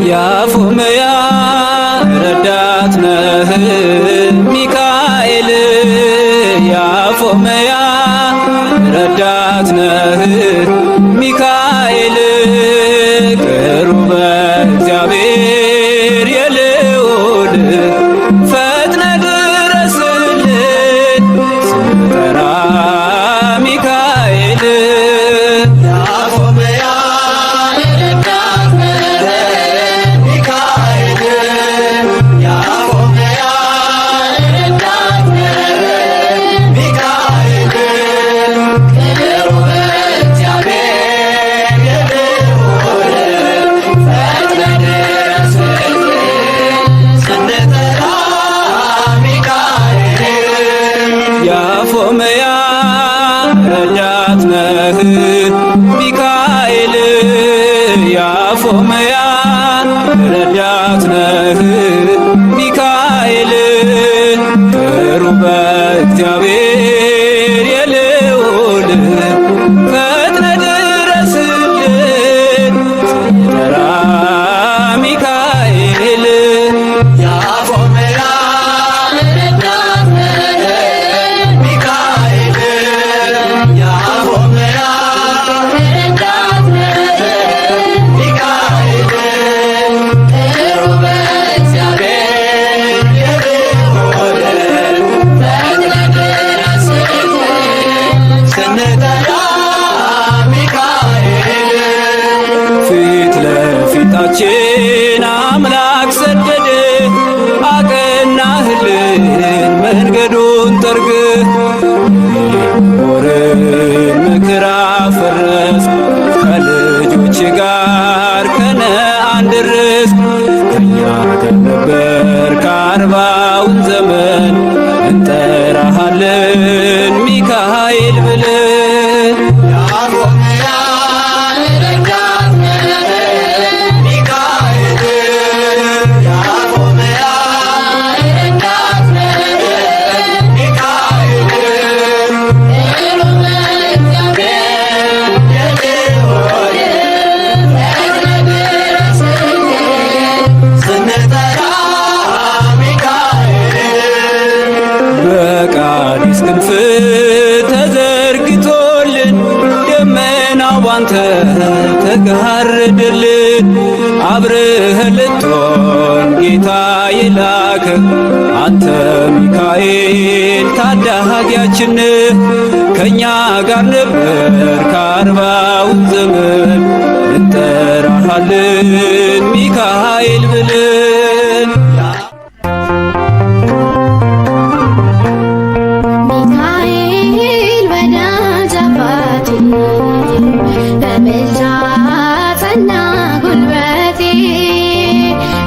ያፎመያ ረዳት ነህ ሚካኤል ያፎመያ ረዳት ነህ ሚካኤል ቅሩበ እግዚአብሔር የልዑል ፈጥነ ድረስልን ስንጠራ ሚካኤል ያፎመያ ረዳት ነህ ሚካኤል ያፎመያ ረዳት ነህ ሚካኤል ቅሩበ እግዚአብሔር የልዑል ፈጥነ ድረስልን ስንጠራ ሚካኤል ያፎመያ ረዳት ነህ ሚካኤል ያፎመያ ረዳት ነህ ሚካኤል ቅሩበ እግዚአብሔር የልዑል ፈጥነ ድረስልን ስንጠራ ሚካኤል ያፎመያ ረዳት ነህ ሚካኤል ያፎመያ ረዳት ነህ ሚካኤል ቅሩበ እግዚአብሔር የልዑል ፈጥነ ድረስልን ስንጠራ ሚካኤል ፊት ለፊታችን አምላክ ሰደደ አቀናህልን መንገዱን ጠርግ ኖርን ምክር አፈረስ ከልጆች ጋር ከነአን ደረስ ከእኛ ጋር ነበር ከአርባውን ዘመን እንጠራሃለን ሚካኤል ብለን ያፎመያ ረዳት ነህ ሚካኤል ያፎመያ ረዳት ነህ ሚካኤል ቅሩበ እግዚአብሔር የልዑል ፈጥነ ድረስልን ስንጠራ ሚካኤል በቃዲስ ክንፍ ተዘርግቶልን ደመናው ባንተ ተጋረደልን አብረህ ልትሆን ጌታ የላከ አንተ ሚካኤል ታዳጊያችን ከእኛ ጋር ነበር ከአርባውን ዘመን እንጠራሃለን ሚካኤል ብለን ሚካኤል ወዳጅ አባቴ በምልጃ ጸና ጉልበቴ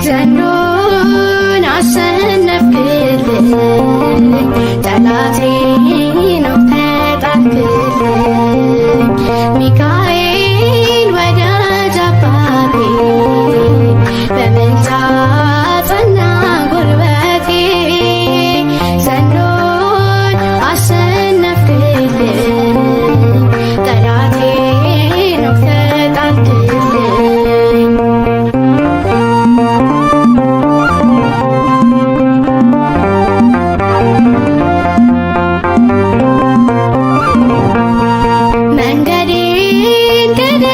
ዘንዶን አሸነፍክልኝ ጠላቴ ነው ተጣልክልኝ ሚካኤል ወዳጅ አባቴ በምልጃ ጸና ጉልበቴ ዘንዶን አሸነፍክልኝ ጠላቴ ነው ተጣልክልኝ መንገዴን ቅድም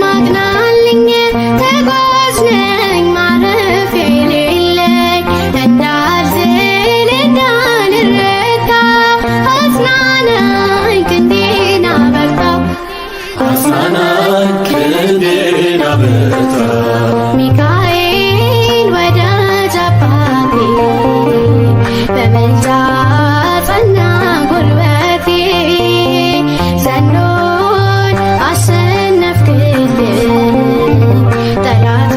አቅናልኝ ተጓዥ ነኝ ማረፊያ የሌለኝ እንዳልዝል እንዳልረታ አጽናናኝ ክንዴን አበርታው አጽናናኝ ክንዴን አበርታ ሚካኤል ወዳጅ አባቴ በምልጃ ጸና ጉልበቴ ዘንዶን አሸነፍክልኝ ጠላቴ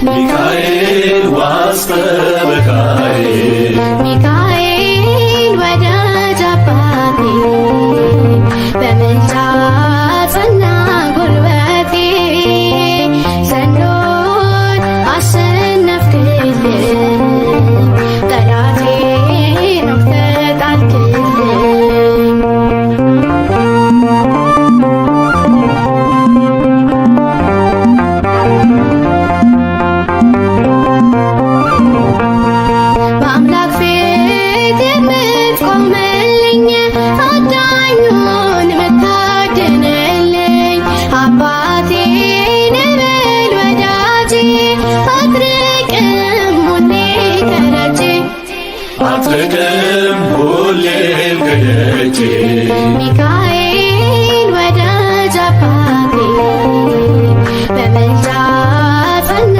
ሚካኤል ዋስ ጠበቃዬ ሚካኤል ወዳጅ አባቴ በምልጃ ጸና ጉልበቴ ዘንዶን አሸነፍክልኝ ጠላቴን ወግተህ ጣልክልኝ በአምላክ ፊት የምትቆምልኝ አዳኙን የምታድንልኝ አባቴ ነህ ወዳጄ አትርቅም ሁሌ ከደጄ አትርቅም ሁሌም ከደጄ ሚካኤል ወዳጅ አባቴ በምልጃ ጸና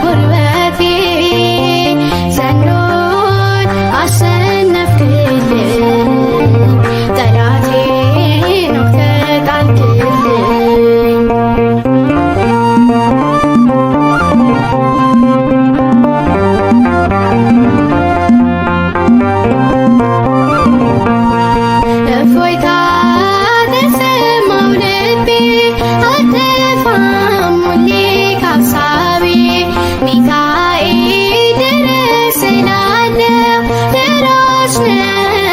ጉልበቴ ዘንዶን አሸነፍክልኝ ጠላቴን ወግተህ ጣልክልኝ እፎይታ ተሰማው ልቤ አልጠፋም ሁሌ ከሐሳቤ ሚካኤል ድረስ እላለሁ ደራሽ ነህ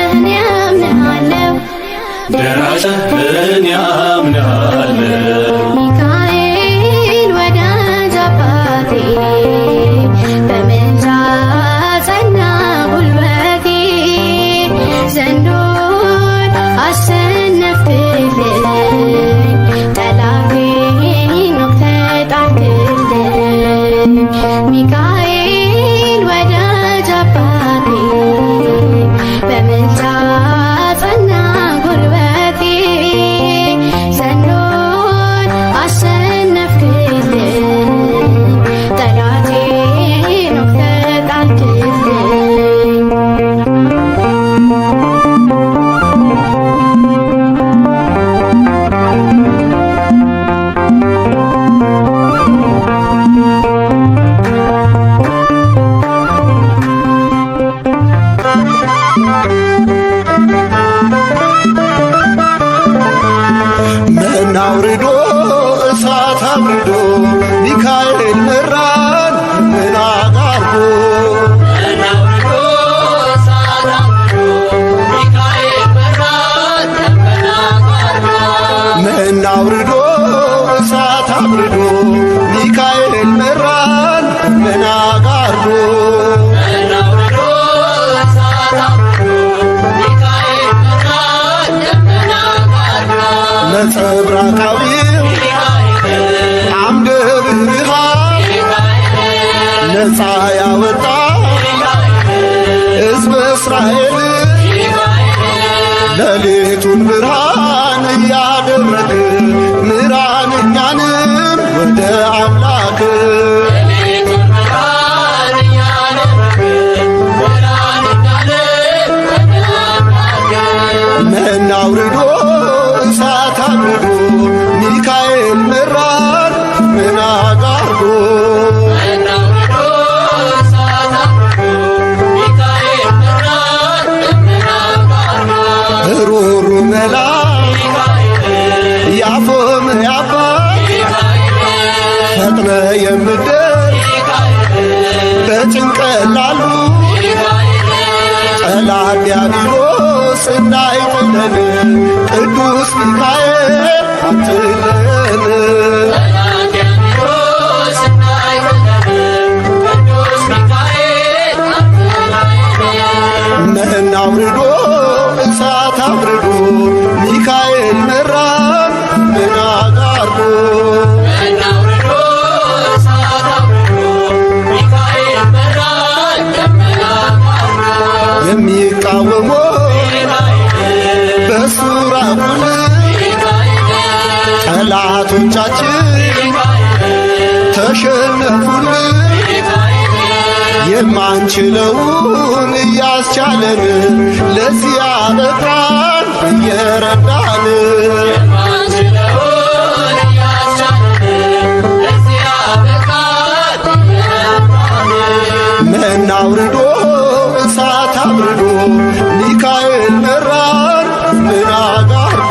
እኔ አምንሃለሁ ደራሽ እኔ አምናለሁ ሚካኤል ወዳጅ አባቴ በምልጃ ጸና ጉልበቴ ዘንዶን አሸነፍክልኝ ጠላቴን ወግተህ ጣልክልኝ ሚካኤል ወዳጅ አባቴ በምልጃ ጸና ጉልበቴ ዘንዶን አሸነፍክልኝ ጠላቴን ወግተህ ጣልክልኝ መና አውርዶ እሳት አውርዶ ሚካኤል መራን ምን አጋርዶ እናውርዶ እሳት አውርዶ ሚካኤል መራን ደመና ጋርዶ መና አውርዶ እሳት አውርዶ ሚካኤል መራን ምን አጋርዶ እናውርዶ እሳት አውርዶ ሚካኤል መራን ደመና ጋርዶ ነጸብራቃዊው አምደ ብርሃን ነፃ ያወጣ ሕዝበ እስራኤል ሌሊቱን ብርሃን እያደረግ ምራን እኛንም ወደ አምላክ ሌሊቱን ብርሃን እያደረገ ብርሃን እንዳለ ወደ አምላክ መና አውርዶ እሳት አውርዶ ሚካኤል መራን ምን አጋርዶ እናውርዶ እሳት አውርዶ ሚካኤል መራን ደመና ጋርዶ ሩሩ መላክ ያፎም ያባት ፈጥነ የምትደርስ በጭንቀት ላሉ ጠላት ዲያብሎስ እንዳይጥለን ቅዱስ ሚካኤል አትለን ዲያብሎስ እንዳይጥለን ቅዱስ ሚካኤል አትለን መና አውርዶ እሳት አውርዶ ሚካኤል መራን ምን አጋርዶ እናውርዶ እሳት አውርዶ ሚካኤል መራን ደመና ጋርዶ የሚቃወሞ በሱራፉን ጠላቶቻችን ተሸነፉን የማንችለውን እያስቻለን ለዚያ በቃን እየረዳን ማንችለውን እያስቻለን ለዚያ በቃን አውርዶ እሳት አብርዶ ሚካኤል መራን ምን አጋርዶ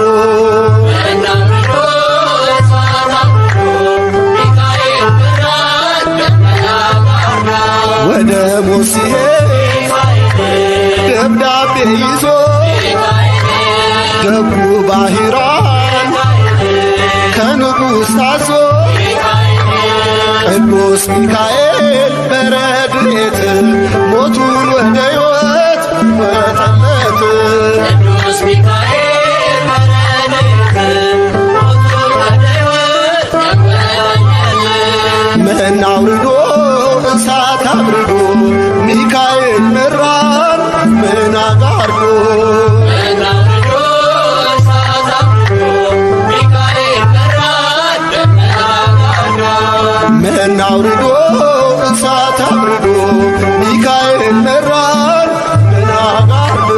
ወደ ሞት ሲሄድ ደብዳቤ ይዞ ገቡ ባሕራን ከንጉሥ ታዞ ቅዱስ ሚካኤል በረድኤት ሞቱን ወደ ሕይወት ወጠለት ቅዱስ ሚካኤል በረድኤት ሞቱን ወደ ሕይወት ለወጠለት መና አውርዶ እሳት አብርዶ ሚካኤል መራን ምን አጋርዶ መና አውርዶ እሳት አብርዶ ሚካኤል መራን ምን አጋርዶ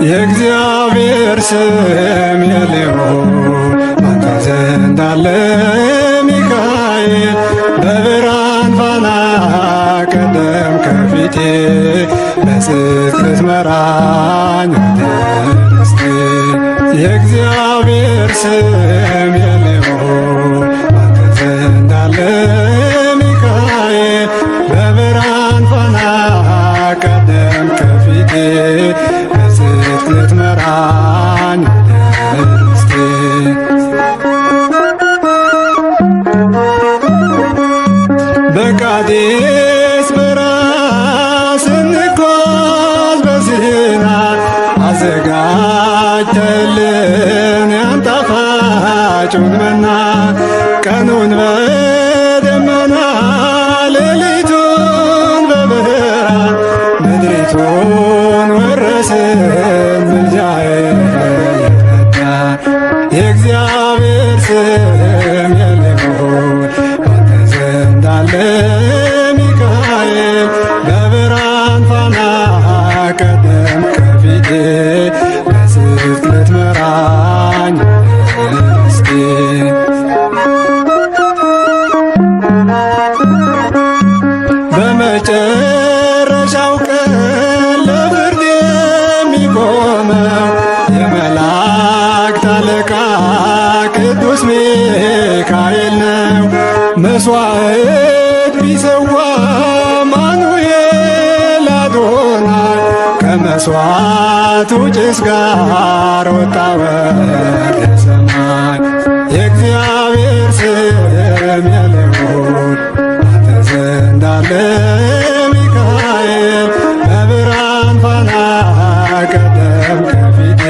የእግዚአብሔር ስም የልዑል ባንተ ዘንድ አለ ሚካኤል በብርሃን ፋና ቀደም ከፊቴ በጽድቅ ልትመራኝ ወደ ርስቴ የእግዚአብሔር ስም የልዑል ባንተ ዘንድ አለ ሚካኤል በብርሃን ፋና ቀደም ከፊቴ በጽድቅ ልትመራኝ ወደ ርስቴ በቃዴስ በረሃ ስንጓዝ በሲና አዘጋጅተልን ያን ጣፋጩን መና ቀኑን በደመና ሌሊቱን በብርሃን ምድሪቱን ወረስን ምልጃዬ ይረዳል የእግዚአብሔር ስም የልዑል ባንተ ዘንድ አለ ሚካኤል በብርሃን ፋና ቀደም ከፊቴ በጽድቅ ልትመራኝ ወደ ርስቴ በመጨረሻው ቀን ለፍርድ የሚቆመው የመላእክት አለቃ ቅዱስ ሚካኤል ነው። መሥዋዕት ቢሰዋ አማኑኤል አዶናይ ከመሥዋዕቱ ጭስ ጋር ወጣ ወደ ሰማይ የእግዚአብሔር ስም የልዑል ባንተ ዘንድ አለ ሚካኤል በብርሃን ፋና ቀደም ከፊቴ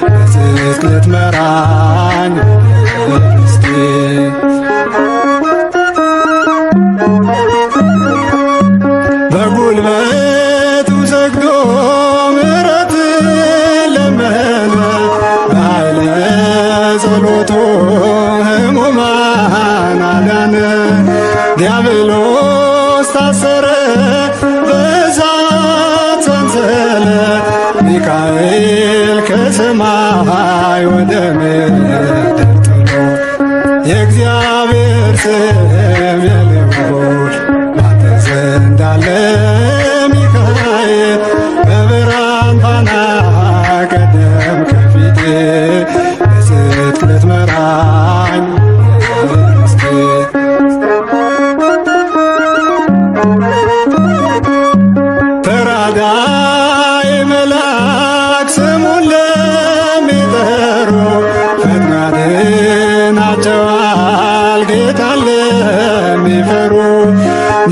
በጽድቅ ልትመራኝ ወደ ርስቴ በጉልበቱ ሰግዶ ምሕረት ለመነ በኃይለ ጸሎቱ ሕሙማን አዳነ ዲያብሎስ ታሰረ በእሳት ሰንሰለት ሚካኤል ከሰማይ ወደ ምድር ጥሎ የእግዚአብሔር ስም የልዑል ባንተ ዘንድ አለ ሚካኤል በብርሃን ፋና ቀደም ከፊቴ በጽድቅ ልትመራኝ ወደ ርስቴ ተራዳይ መልአክ ስሙን ለሚጠሩ ፈጥኖ ያድናቸዋል ጌታን ለሚፈሩ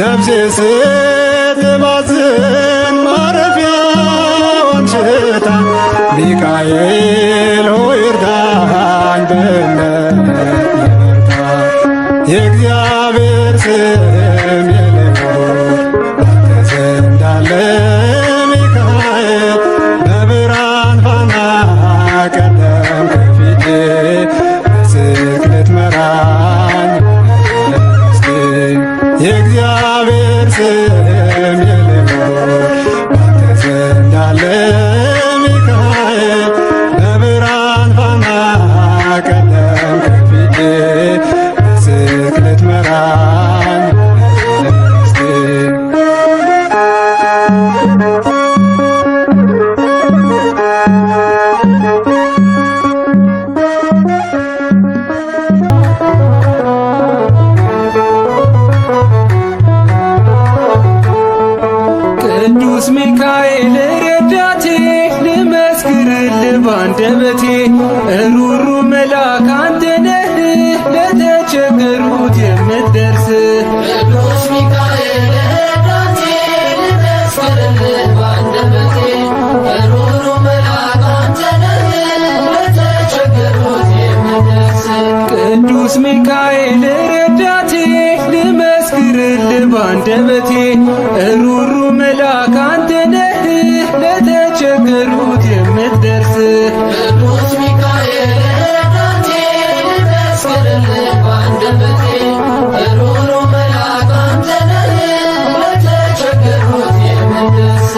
ነፍሴ ስትባዝን ማረፊያዋን ሽታ ሚካኤል ሆይ እርዳኝ በእምነት ልበርታ የእግዚአብሔር ስም የልዑል ባንተ ዘንድ አለ ሚካኤል በብርሃን ፋና ቀደም ከፊቴ በጽድቅ ልትመራኝ ወደ ርስቴ የእግዚአብሔር ስም የልዑል ባንተ ዘንድ አለ ሚካኤል በብርሃን ፋና ቀደም ከፊቴ በጽድቅ ልትመራኝ ወደ ርስቴ ቅዱስ ሚካኤል ረዳቴ ልመስክርልህ ባንደበቴ ሩሩ መልአክ አንተ ነህ ለተቸገሩት የምትደርስ ቅዱስ ሚካኤል ረዳቴ ልመስክርልህ ባንደበቴ ሩሩ መልአክ አንተ ነህ ለተቸገሩት የምትደርስ ቅዱስ ሚካኤል ረዳቴ ልመስክርልህ ባንደበቴ ሩሩ መልአክ አንተ ነህ ለተቸገሩት ለተቸገሩት የምትደርስ ቅዱስ ሚካኤል ረዳቴ ልመስክርልህ በአንደበቴ ሩሩ መልአክ አንተ ነህ ለተቸገሩት የምትደርስ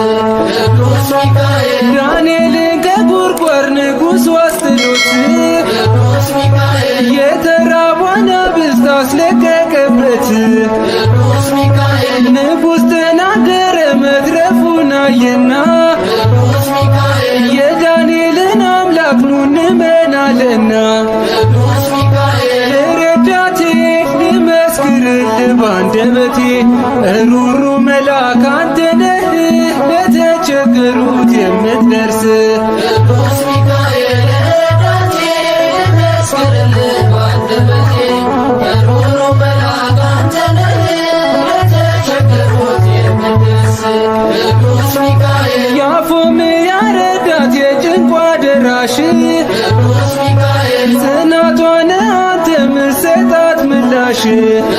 ቅዱስ ሚካኤል ዳንኤልን ከጉድጓድ ንጉሥ አስጥሎት ቅዱስ ሚካኤል የተራቡ አናብስት አስለቀቀበት። ቅዱስ ሚካኤል ንጉሥ ተናገረ መትረፉን አየና ቅዱስ ሚካኤል የዳንኤልን አምላክ ኑ እንመናለና ቅዱስ ሚካኤል ረዳቴ ልመስክርልህ በአንደበቴ ሩሩ መልአክ አንተ ነህ ለተቸገሩት የምትደርስ ቅዱስ ሚካኤል ረዳቴ ልመስክርልህ በአንደበቴ ሩሩ መልአክ አንተ ነህ ለተቸገሩት የምትደርስ ቅዱስ ሚካኤል የአፎምያ ረዳት የጭንቋ ደራሽ ቅዱስ ሚካኤል ጽናቷን አንተ ምሰጣት ምላሽ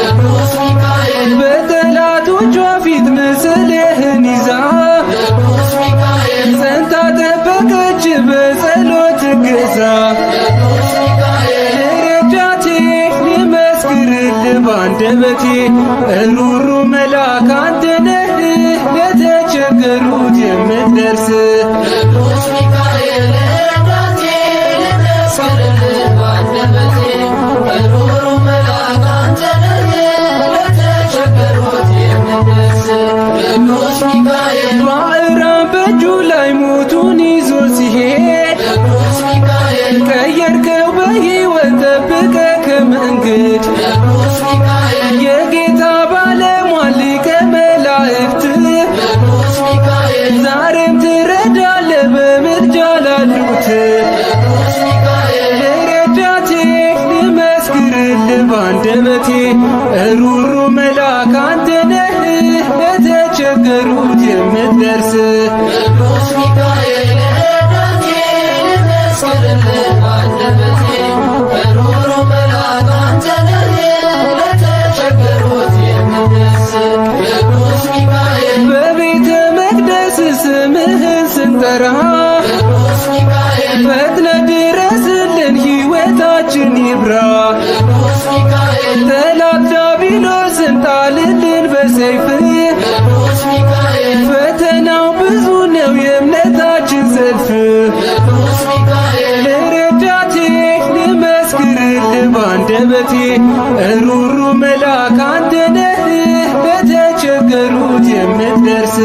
ቅዱስ ሚካኤል በጠላቶቿ ፊት ምስልህን ይዛ ቅዱስ ሚካኤል ጸንታ ጠበቀች በጸሎት እገዛ ቅዱስ ሚካኤል ረዳቴ ልመስክርልህ በአንደበቴ ሩሩ መልአክ አንተ ነህ ለተቸገሩት የምትደርስ ቅዱስ ሚካኤል ረዳቴ ልመስክርልህ በአንደበቴ ሩሩ መልአክ አንተ ነህ ለተቸገሩት የምትደርስ ቅዱስ ሚካኤል ማዕራን በእጁ ላይ ሞቱን ይዞ ሲሄድ ቅዱስ ሚካኤል ቀየርከው በሕይወት ጠብቀ ከመንገድ ቅዱስ ሚካኤል የጌታ ባለሟል ሊቀ መላእክት ቅዱስ ሚካኤል ዛሬም ትረዳለህ በምልጃ ላሉት ቅዱስ ሚካኤል ረዳቴ ልመስክርልህ በአንደበቴ ሩሩ መልአክ አንተ ነህ ለተቸገሩት የምትደርስ ቅዱስ ሚካኤል ረዳቴ ልመስክርልህ በአንደበቴ ሩሩ መልአክ አንተ ነህ ለተቸገሩት የምትደርስ ቅዱስ ሚካኤል በቤተ መቅደስ ስምህን ስንጠራ ቅዱስ ሚካኤል ፈጥነ ድረስልን ሕይወታችን ይብራ ቅዱስ ሚካኤል ጠላት ዲያብሎስን ጣልልን በሰይፍ ቅዱስ ሚካኤል ፈተናው ብዙ ነው የእምነታችን ሰልፍ ቅዱስ ሚካኤል ረዳቴ ልመስክርልህ በአንደበቴ ሩሩ መልአክ አንተ ነህ ለተቸገሩት የምትደርስ